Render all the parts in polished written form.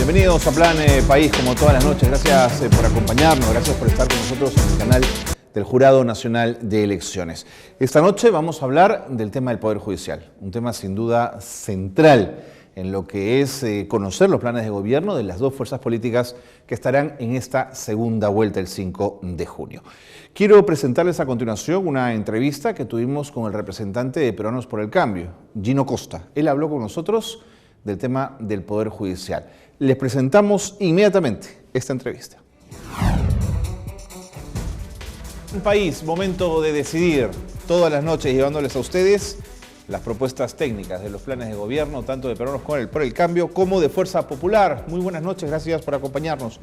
Bienvenidos a Plan País, como todas las noches. Gracias por acompañarnos, gracias por estar con nosotros en el canal del Jurado Nacional de Elecciones. Esta noche vamos a hablar del tema del Poder Judicial, un tema sin duda central en lo que es conocer los planes de gobierno de las dos fuerzas políticas que estarán en esta segunda vuelta el 5 de junio. Quiero presentarles a continuación una entrevista que tuvimos con el representante de Peruanos por el Cambio, Gino Costa. Él habló con nosotros del tema del Poder Judicial. Les presentamos inmediatamente esta entrevista. Un país, momento de decidir, todas las noches llevándoles a ustedes las propuestas técnicas de los planes de gobierno, tanto de Peruanos por el Cambio como de Fuerza Popular. Muy buenas noches, gracias por acompañarnos.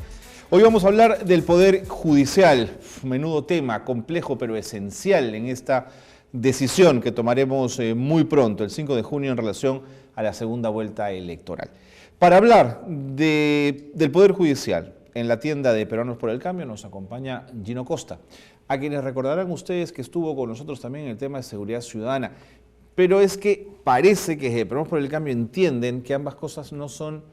Hoy vamos a hablar del Poder Judicial, menudo tema, complejo pero esencial en esta decisión que tomaremos muy pronto, el 5 de junio, en relación a la segunda vuelta electoral. Para hablar del Poder Judicial, en la tienda de Peruanos por el Cambio nos acompaña Gino Costa, a quienes recordarán ustedes que estuvo con nosotros también en el tema de seguridad ciudadana. Pero es que parece que desde Peruanos por el Cambio entienden que ambas cosas no son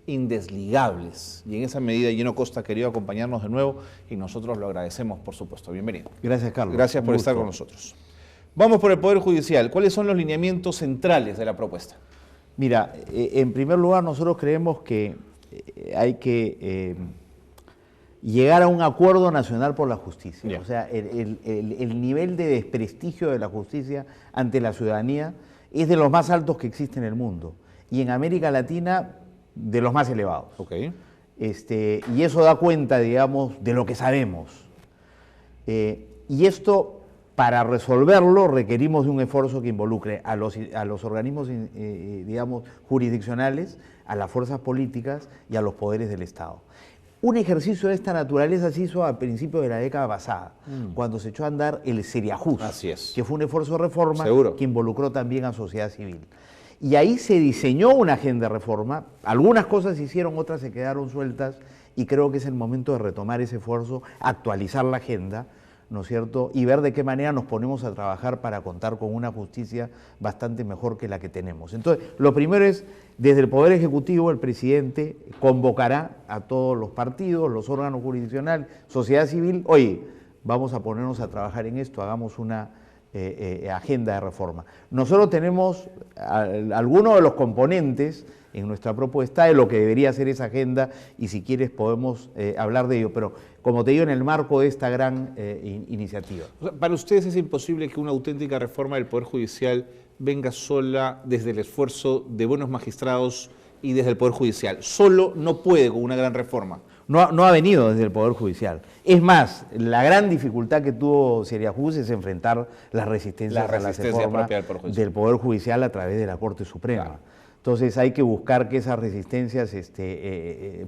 indesligables. Y en esa medida Gino Costa ha querido acompañarnos de nuevo y nosotros lo agradecemos, por supuesto. Bienvenido. Gracias, Carlos. Gracias por estar con nosotros. Vamos por el Poder Judicial. ¿Cuáles son los lineamientos centrales de la propuesta? Mira, en primer lugar nosotros creemos que hay que llegar a un acuerdo nacional por la justicia. Yeah. O sea, el nivel de desprestigio de la justicia ante la ciudadanía es de los más altos que existe en el mundo. Y en América Latina, de los más elevados. Okay. Y eso da cuenta, digamos, de lo que sabemos. Y esto, para resolverlo, requerimos de un esfuerzo que involucre a los organismos, digamos, jurisdiccionales, a las fuerzas políticas y a los poderes del Estado. Un ejercicio de esta naturaleza se hizo a principios de la década pasada, cuando se echó a andar el Seriajust, Así es. que fue un esfuerzo de reforma Seguro. que involucró también a sociedad civil. Y ahí se diseñó una agenda de reforma, algunas cosas se hicieron, otras se quedaron sueltas, y creo que es el momento de retomar ese esfuerzo, actualizar la agenda, ¿no es cierto?, y ver de qué manera nos ponemos a trabajar para contar con una justicia bastante mejor que la que tenemos. Entonces, lo primero es, desde el Poder Ejecutivo, el presidente convocará a todos los partidos, los órganos jurisdiccionales, sociedad civil. Oye, vamos a ponernos a trabajar en esto, hagamos una agenda de reforma. Nosotros tenemos algunos de los componentes en nuestra propuesta de lo que debería ser esa agenda, y si quieres podemos hablar de ello, pero como te digo, en el marco de esta gran iniciativa. Para ustedes es imposible que una auténtica reforma del Poder Judicial venga sola desde el esfuerzo de buenos magistrados y desde el Poder Judicial. Solo no puede con una gran reforma. No ha venido desde el Poder Judicial. Es más, la gran dificultad que tuvo Seriajust es enfrentar las resistencias a las reformas del Poder Judicial a través de la Corte Suprema. Claro. Entonces hay que buscar que esas resistencias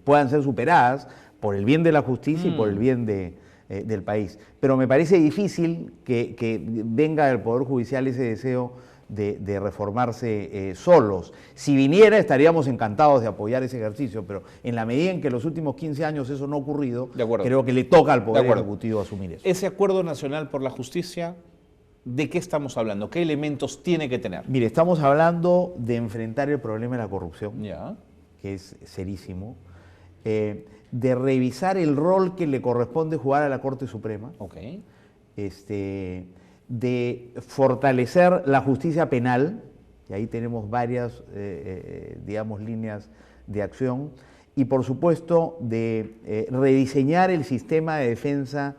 puedan ser superadas por el bien de la justicia y por el bien del país. Pero me parece difícil que venga del Poder Judicial ese deseo de reformarse solos. Si viniera, estaríamos encantados de apoyar ese ejercicio, pero en la medida en que en los últimos 15 años eso no ha ocurrido, creo que le toca al Poder Ejecutivo asumir eso. Ese Acuerdo Nacional por la Justicia, ¿de qué estamos hablando? ¿Qué elementos tiene que tener? Mire, estamos hablando de enfrentar el problema de la corrupción, que es serísimo, de revisar el rol que le corresponde jugar a la Corte Suprema, de fortalecer la justicia penal, y ahí tenemos varias, digamos, líneas de acción, y por supuesto de rediseñar el sistema de defensa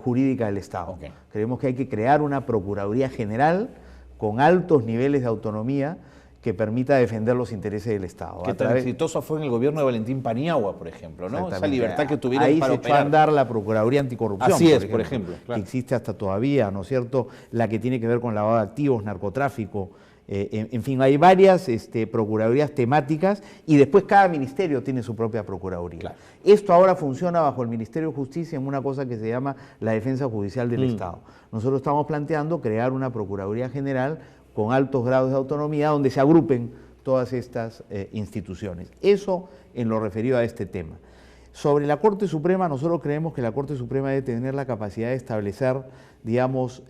jurídica del Estado. Creemos que hay que crear una Procuraduría General con altos niveles de autonomía que permita defender los intereses del Estado. Que tan exitoso fue en el gobierno de Valentín Paniagua, por ejemplo, ¿no? Esa libertad que tuvieron ahí para se echó a andar la Procuraduría Anticorrupción. Así es, por ejemplo. Que existe hasta todavía, ¿no es cierto? La que tiene que ver con lavado de activos, narcotráfico. En fin, hay varias procuradurías temáticas y después cada ministerio tiene su propia procuraduría. Claro. Esto ahora funciona bajo el Ministerio de Justicia en una cosa que se llama la defensa judicial del Estado. Nosotros estamos planteando crear una Procuraduría General con altos grados de autonomía donde se agrupen todas estas instituciones. Eso en lo referido a este tema. Sobre la Corte Suprema, nosotros creemos que la Corte Suprema debe tener la capacidad de establecer, digamos,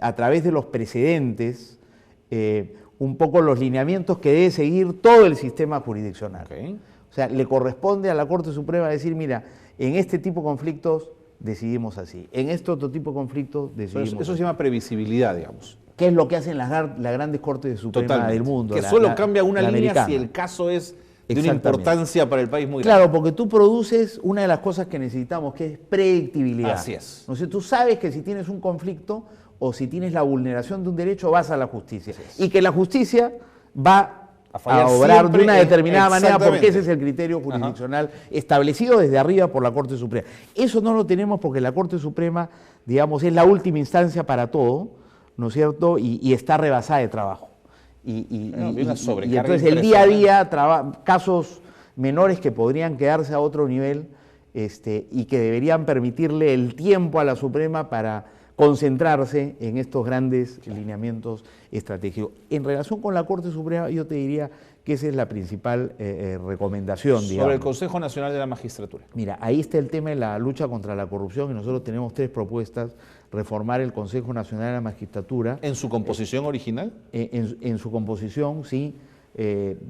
a través de los precedentes, un poco los lineamientos que debe seguir todo el sistema jurisdiccional. O sea, le corresponde a la Corte Suprema decir, mira, en este tipo de conflictos decidimos así, en este otro tipo de conflictos decidimos Eso así. se llama previsibilidad, digamos. ¿Qué es lo que hacen las grandes Cortes Supremas del mundo? Que solo cambia una línea americana. si el caso es de una Exactamente. importancia para el país muy grande. Claro, porque tú produces una de las cosas que necesitamos, que es predictibilidad. Así es. ¿No sé? Tú sabes que si tienes un conflicto o si tienes la vulneración de un derecho, vas a la justicia. Y que la justicia va a obrar de una determinada manera, porque ese es el criterio jurisdiccional establecido desde arriba por la Corte Suprema. Eso no lo tenemos porque la Corte Suprema, digamos, es la última instancia para todo, ¿no es cierto? Y está rebasada de trabajo. Y entonces el día a día, casos menores que podrían quedarse a otro nivel y que deberían permitirle el tiempo a la Suprema para concentrarse en estos grandes lineamientos estratégicos. En relación con la Corte Suprema, yo te diría que esa es la principal recomendación. Sobre el Consejo Nacional de la Magistratura. Mira, ahí está el tema de la lucha contra la corrupción y nosotros tenemos 3 propuestas. Reformar el Consejo Nacional de la Magistratura. ¿En su composición original? En su composición, sí.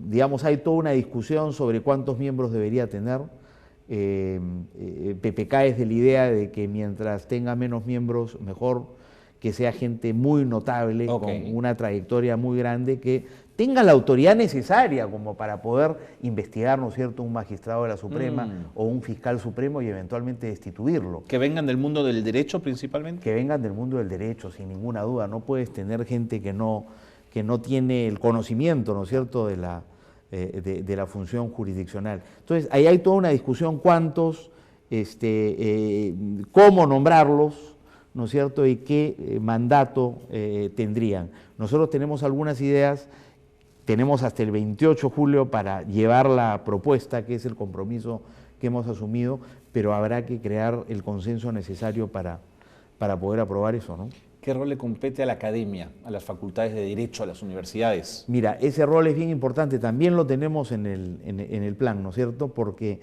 Digamos, hay toda una discusión sobre cuántos miembros debería tener. PPK es de la idea de que mientras tenga menos miembros, mejor, que sea gente muy notable, con una trayectoria muy grande, que tenga la autoridad necesaria como para poder investigar, ¿no es cierto?, un magistrado de la Suprema o un fiscal supremo y eventualmente destituirlo. ¿Que vengan del mundo del derecho principalmente? Que vengan del mundo del derecho, sin ninguna duda. No puedes tener gente que no tiene el conocimiento, ¿no es cierto?, de la función jurisdiccional. Entonces, ahí hay toda una discusión cuántos, cómo nombrarlos, ¿no es cierto?, y qué mandato tendrían. Nosotros tenemos algunas ideas. Tenemos hasta el 28 de julio para llevar la propuesta, que es el compromiso que hemos asumido, pero habrá que crear el consenso necesario para poder aprobar eso, ¿no? ¿Qué rol le compete a la academia, a las facultades de Derecho, a las universidades? Mira, ese rol es bien importante, también lo tenemos en el plan, ¿no es cierto?, porque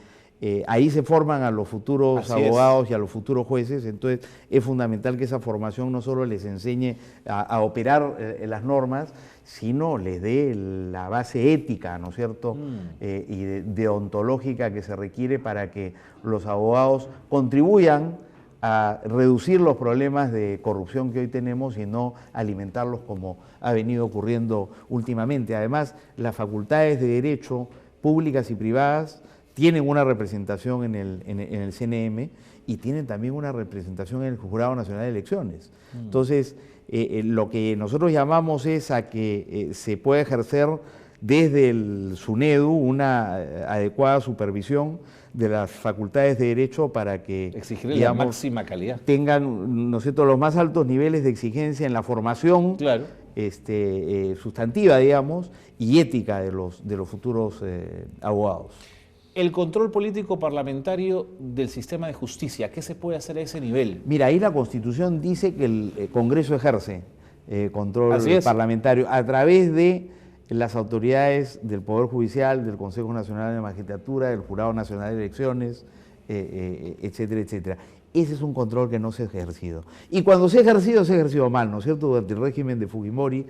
ahí se forman a los futuros abogados y a los futuros jueces, entonces es fundamental que esa formación no solo les enseñe a operar las normas, sino les dé la base ética, ¿no es cierto?, y deontológica que se requiere para que los abogados contribuyan a reducir los problemas de corrupción que hoy tenemos y no alimentarlos como ha venido ocurriendo últimamente. Además, las facultades de Derecho, públicas y privadas, tienen una representación en el CNM y tienen también una representación en el Jurado Nacional de Elecciones. Entonces, lo que nosotros llamamos es a que se pueda ejercer desde el SUNEDU una adecuada supervisión de las facultades de Derecho para que, exigirle, digamos, la máxima calidad, tengan, ¿no es cierto?, los más altos niveles de exigencia en la formación sustantiva, digamos, y ética de los futuros abogados. El control político parlamentario del sistema de justicia, ¿qué se puede hacer a ese nivel? Mira, ahí la Constitución dice que el Congreso ejerce control parlamentario a través de las autoridades del Poder Judicial, del Consejo Nacional de la Magistratura, del Jurado Nacional de Elecciones, etcétera, etcétera. Ese es un control que no se ha ejercido. Y cuando se ha ejercido mal, ¿no es cierto? Durante el régimen de Fujimori,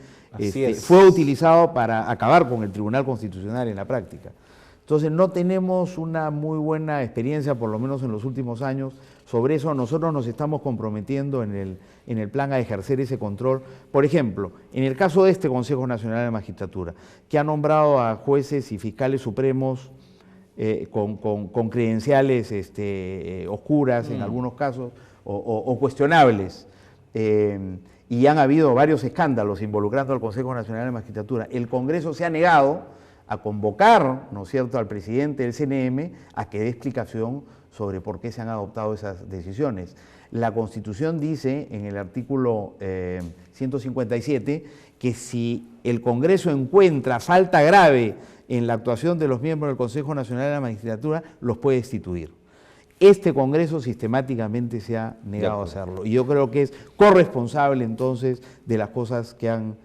fue utilizado para acabar con el Tribunal Constitucional en la práctica. Entonces no tenemos una muy buena experiencia, por lo menos en los últimos años, sobre eso. Nosotros nos estamos comprometiendo en el plan a ejercer ese control. Por ejemplo, en el caso de este Consejo Nacional de Magistratura, que ha nombrado a jueces y fiscales supremos con credenciales oscuras en algunos casos o cuestionables, y han habido varios escándalos involucrando al Consejo Nacional de Magistratura. El Congreso se ha negado a convocar, ¿no es cierto?, al presidente del CNM a que dé explicación sobre por qué se han adoptado esas decisiones. La Constitución dice en el artículo 157 que si el Congreso encuentra falta grave en la actuación de los miembros del Consejo Nacional de la Magistratura, los puede destituir. Este Congreso sistemáticamente se ha negado a hacerlo y yo creo que es corresponsable entonces de las cosas que han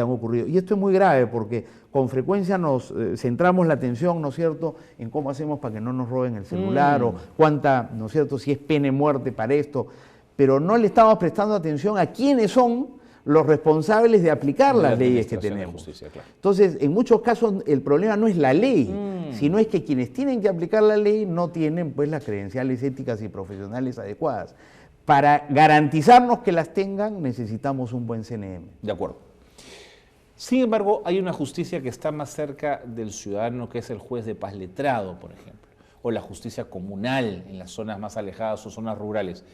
ocurrido. Y esto es muy grave porque con frecuencia nos centramos la atención, ¿no es cierto?, en cómo hacemos para que no nos roben el celular o cuánta, ¿no es cierto?, si es pena y muerte para esto, pero no le estamos prestando atención a quiénes son los responsables de aplicar las leyes que tenemos. Entonces, en muchos casos el problema no es la ley, sino es que quienes tienen que aplicar la ley no tienen pues las credenciales éticas y profesionales adecuadas. Para garantizarnos que las tengan, necesitamos un buen CNM. De acuerdo. Sin embargo, hay una justicia que está más cerca del ciudadano, que es el juez de paz letrado, por ejemplo, o la justicia comunal en las zonas más alejadas o zonas rurales.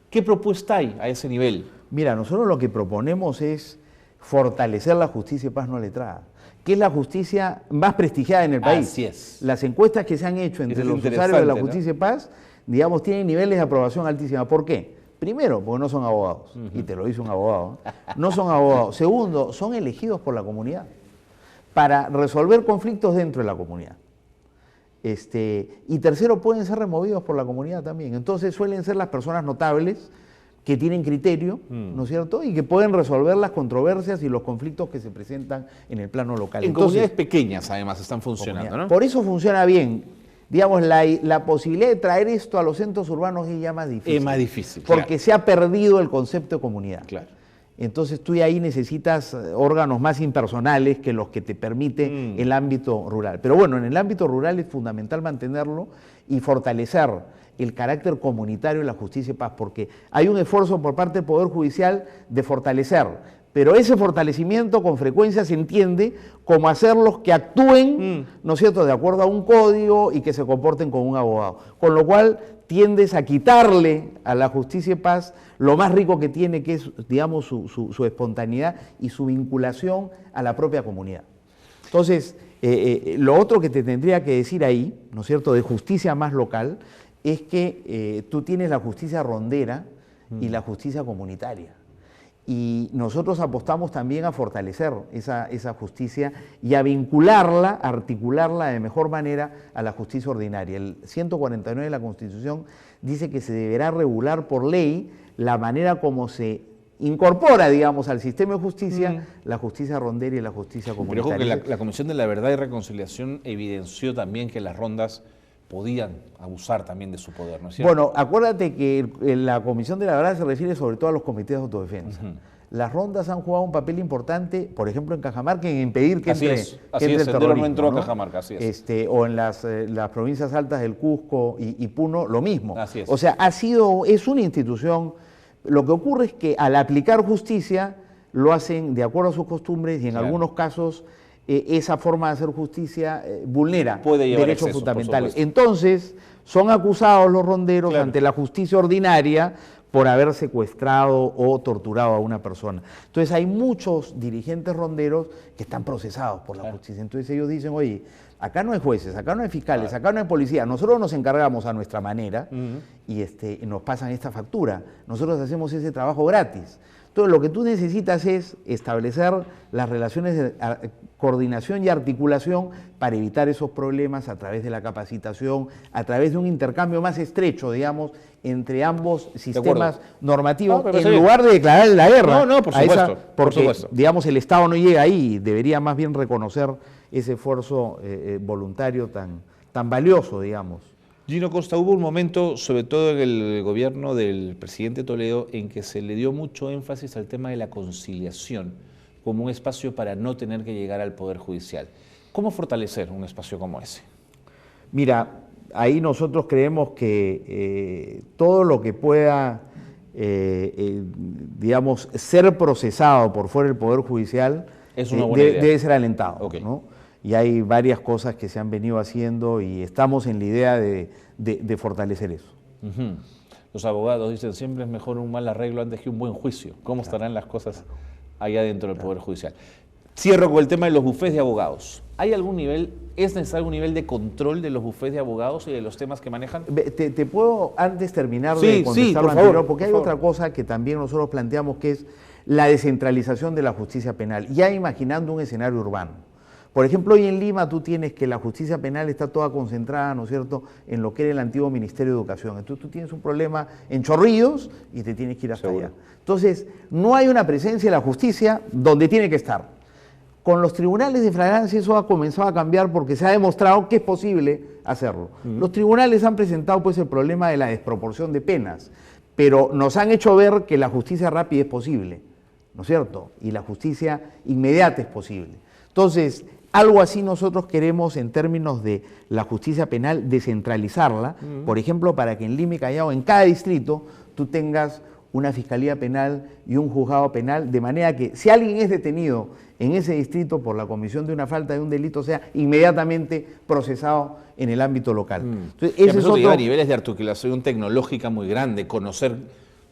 ¿Qué propuesta hay a ese nivel? Mira, nosotros lo que proponemos es fortalecer la justicia de paz no letrada, que es la justicia más prestigiada en el país. Así es. Las encuestas que se han hecho entre los usuarios de la justicia de paz, digamos, tienen niveles de aprobación altísima. ¿Por qué? Primero, porque no son abogados, y te lo dice un abogado, no son abogados. Segundo, son elegidos por la comunidad para resolver conflictos dentro de la comunidad. Y tercero, pueden ser removidos por la comunidad también. Entonces suelen ser las personas notables que tienen criterio, ¿no es cierto? Y que pueden resolver las controversias y los conflictos que se presentan en el plano local. En comunidades pequeñas, además, están funcionando, ¿no? Por eso funciona bien. Digamos, la posibilidad de traer esto a los centros urbanos es ya más difícil. Es más difícil, porque claro. se ha perdido el concepto de comunidad. Claro. Entonces tú ahí necesitas órganos más impersonales que los que te permite el ámbito rural. Pero bueno, en el ámbito rural es fundamental mantenerlo y fortalecer el carácter comunitario de la justicia y paz, porque hay un esfuerzo por parte del Poder Judicial de fortalecer, pero ese fortalecimiento con frecuencia se entiende como hacerlos que actúen, ¿no es cierto?, de acuerdo a un código y que se comporten como un abogado. Con lo cual tiendes a quitarle a la justicia y paz lo más rico que tiene, que es, digamos, su espontaneidad y su vinculación a la propia comunidad. Entonces, lo otro que te tendría que decir ahí, ¿no es cierto?, de justicia más local, es que tú tienes la justicia rondera y la justicia comunitaria. Y nosotros apostamos también a fortalecer esa justicia y a vincularla, a articularla de mejor manera a la justicia ordinaria. El 149 de la Constitución dice que se deberá regular por ley la manera como se incorpora, digamos, al sistema de justicia la justicia rondera y la justicia comunitaria. Pero ojo que la Comisión de la Verdad y Reconciliación evidenció también que las rondas podían abusar también de su poder, ¿no es cierto? Bueno, acuérdate que la Comisión de la Verdad se refiere sobre todo a los comités de autodefensa. Las rondas han jugado un papel importante, por ejemplo, en Cajamarca, en impedir que entre el terrorismo, no entró a ¿no? Cajamarca, así es. O en las provincias altas del Cusco y Puno, lo mismo. Así es. O sea, es una institución. Lo que ocurre es que al aplicar justicia lo hacen de acuerdo a sus costumbres y en algunos casos esa forma de hacer justicia vulnera derechos fundamentales. Entonces, son acusados los ronderos ante la justicia ordinaria por haber secuestrado o torturado a una persona. Entonces, hay muchos dirigentes ronderos que están procesados por la justicia. Entonces, ellos dicen, oye, acá no hay jueces, acá no hay fiscales, acá no hay policía. Nosotros nos encargamos a nuestra manera y nos pasan esta factura. Nosotros hacemos ese trabajo gratis. Entonces, lo que tú necesitas es establecer las relaciones de coordinación y articulación para evitar esos problemas a través de la capacitación, a través de un intercambio más estrecho, digamos, entre ambos sistemas normativos, en lugar de declarar la guerra. No, por supuesto. Porque, digamos, el Estado no llega ahí y debería más bien reconocer ese esfuerzo voluntario tan valioso, digamos. Gino Costa, hubo un momento, sobre todo en el gobierno del presidente Toledo, en que se le dio mucho énfasis al tema de la conciliación como un espacio para no tener que llegar al Poder Judicial. ¿Cómo fortalecer un espacio como ese? Mira, ahí nosotros creemos que todo lo que pueda, digamos, ser procesado por fuera del Poder Judicial es una buena idea. Debe ser alentado, Okay. ¿no? Y hay varias cosas que se han venido haciendo y estamos en la idea de fortalecer eso. Los abogados dicen siempre es mejor un mal arreglo antes que un buen juicio. ¿Cómo estarán las cosas allá dentro del Poder Judicial? Cierro con el tema de los bufés de abogados. ¿Hay algún nivel, es necesario algún nivel de control de los bufés de abogados y de los temas que manejan? ¿Te puedo antes terminar de contestar lo anterior? Porque hay otra cosa que también nosotros planteamos, que es la descentralización de la justicia penal, ya imaginando un escenario urbano. Por ejemplo, hoy en Lima tú tienes que la justicia penal está toda concentrada, ¿no es cierto?, en lo que era el antiguo Ministerio de Educación. Entonces tú tienes un problema en Chorrillos y te tienes que ir hasta allá. Entonces, no hay una presencia de la justicia donde tiene que estar. Con los tribunales de flagrancia eso ha comenzado a cambiar porque se ha demostrado que es posible hacerlo. Los tribunales han presentado pues el problema de la desproporción de penas, pero nos han hecho ver que la justicia rápida es posible, ¿no es cierto?, y la justicia inmediata es posible. Entonces, Algo así nosotros queremos en términos de la justicia penal descentralizarla, por ejemplo, para que en Lima y Callao, en cada distrito, tú tengas una fiscalía penal y un juzgado penal, de manera que si alguien es detenido en ese distrito por la comisión de una falta de un delito, sea inmediatamente procesado en el ámbito local. Entonces, ese es otro... lleva a niveles de articulación tecnológica muy grande, conocer,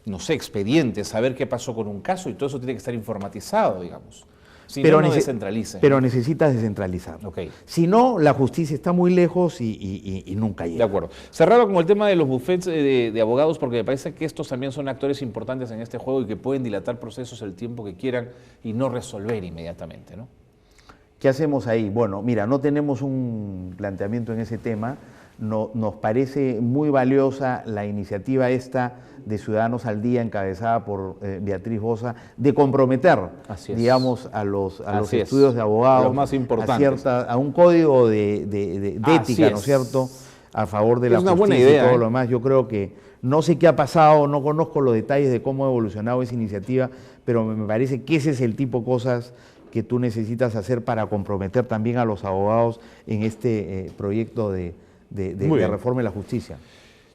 no sé, expedientes, saber qué pasó con un caso, y todo eso tiene que estar informatizado, digamos. Si no, no descentralice. Pero necesitas descentralizar. Okay. Si no, la justicia está muy lejos y nunca llega. De acuerdo. Cerrado con el tema de los bufetes de abogados, porque me parece que estos también son actores importantes en este juego y que pueden dilatar procesos el tiempo que quieran y no resolver inmediatamente, ¿no? ¿Qué hacemos ahí? Bueno, mira, no tenemos un planteamiento en ese tema. Nos parece muy valiosa la iniciativa esta de Ciudadanos al Día, encabezada por Beatriz Boza, de comprometer, digamos, a los estudios de abogados, los más importantes, a un código de ética, ¿no es cierto?, a favor de la justicia buena idea, y todo lo demás. Yo creo que no sé qué ha pasado, no conozco los detalles de cómo ha evolucionado esa iniciativa, pero me parece que ese es el tipo de cosas que tú necesitas hacer para comprometer también a los abogados en este proyecto de reforma de la justicia.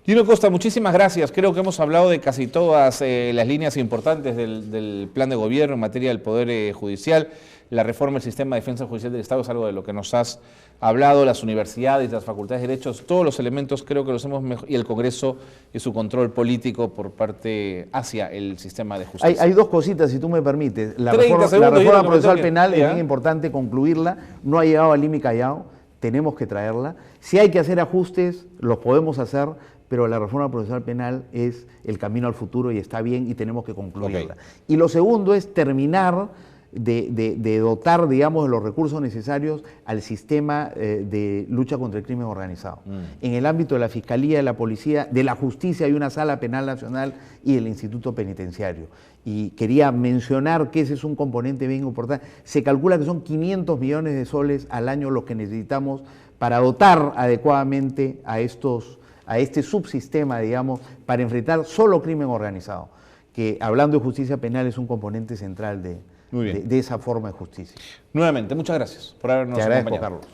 Gino Costa, muchísimas gracias. Creo que hemos hablado de casi todas las líneas importantes del plan de gobierno en materia del Poder Judicial. La reforma del sistema de defensa judicial del Estado es algo de lo que nos has hablado, las universidades, las facultades de derechos, todos los elementos creo que los hemos mejorado, y el Congreso y su control político por parte hacia el sistema de justicia. Hay dos cositas, si tú me permites. La reforma procesal penal es bien importante concluirla, no ha llegado a Lima y Callao, tenemos que traerla. Si hay que hacer ajustes, los podemos hacer, pero la reforma procesal penal es el camino al futuro y está bien y tenemos que concluirla. Y lo segundo es terminar de dotar, digamos, de los recursos necesarios al sistema de lucha contra el crimen organizado. En el ámbito de la Fiscalía, de la Policía, de la Justicia hay una Sala Penal Nacional y el Instituto Penitenciario. Y quería mencionar que ese es un componente bien importante. Se calcula que son 500 millones de soles al año los que necesitamos para dotar adecuadamente a este subsistema, digamos, para enfrentar solo crimen organizado, que hablando de justicia penal es un componente central de esa forma de justicia. Nuevamente, muchas gracias por habernos acompañado. Carlos.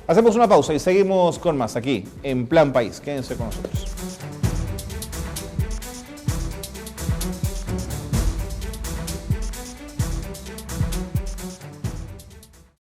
Hacemos una pausa y seguimos con más aquí en Plan País. Quédense con nosotros.